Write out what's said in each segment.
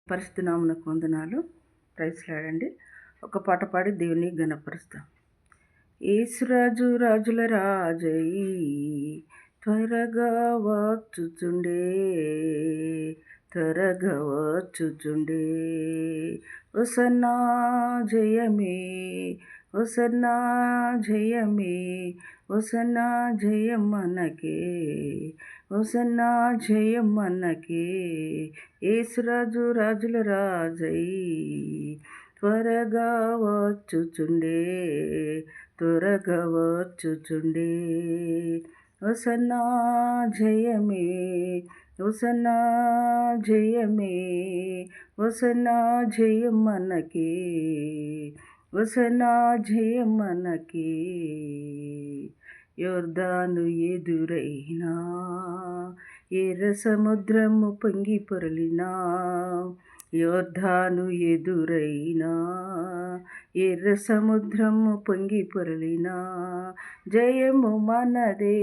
పరిశుద్ధ నామమునకు వందనాలు. ప్రైజ్లాడండి. ఒక పాట పాడి దేవుని ఘనపరుస్తాం. యేసురాజు రాజుల రాజై త్వరగా వచ్చుచుండే, త్వరగా వచ్చుచుండే. హోసన్నా జయమే, హోసన్నా జయమే, హోసన్నా జయం మనకే, హోసన్నా జయం మనకే. యేసురాజు రాజుల రాజై త్వరగా వచ్చుచుండే, త్వరగా వచ్చుచుండే. హోసన్నా జయమే, హోసన్నా జయమే, హోసన్నా జయం మనకే, హోసన్నా జయం మనకే. యొర్దాను ఎదురైనా, ఎర్ర సముద్రము పొంగి పొరలినా, యొర్దాను ఎదురైనా, ఎర్ర సముద్రము పొంగి పొరలినా, జయము మనదే,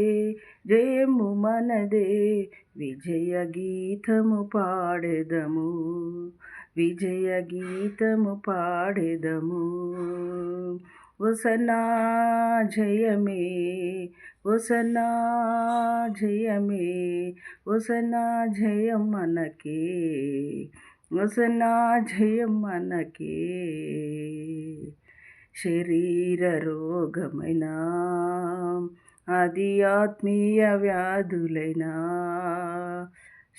జయము మనదే, విజయ గీతము పాడెదము, విజయ గీతము పాడెదము. హోసన్నా జయమే, హోసన్నా జయమే, హోసన్నా జయం మనకే, హోసన్నా జయం మనకే. శరీర రోగమైన, అది ఆత్మీయ వ్యాధులైనా,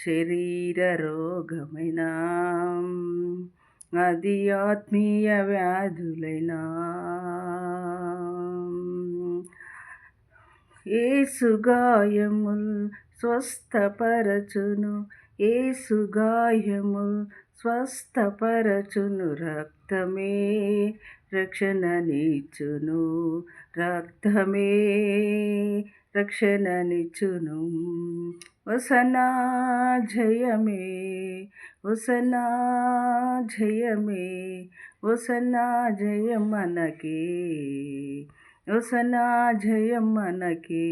శరీర రోగమైన, అది ఆత్మీయ వ్యాధులైనా, యేసు గాయముల్ స్వస్థపరచును, యేసు గాయముల్ స్వస్థపరచును. రక్తమే రక్షణనిచ్చును, రక్తమే రక్షణనిచ్చును. హోసన్నా జయమే, హోసన్నా జయమే, హోసన్నా జయం మనకే, హోసన్నా జయం మనకే.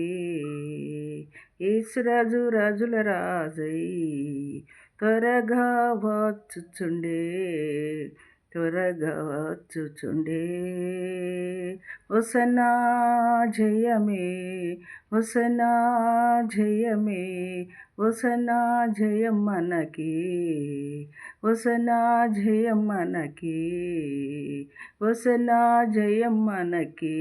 యేసురాజు రాజుల రాజై త్వరగా వచ్చుచుండే, త్వరగా వచ్చుచుండే. హోసన్నా జయమే, హోసన్నా జయమే, హోసన్నా జయం మనకే, హోసన్నా జయం మనకే, హోసన్నా జయం మనకే.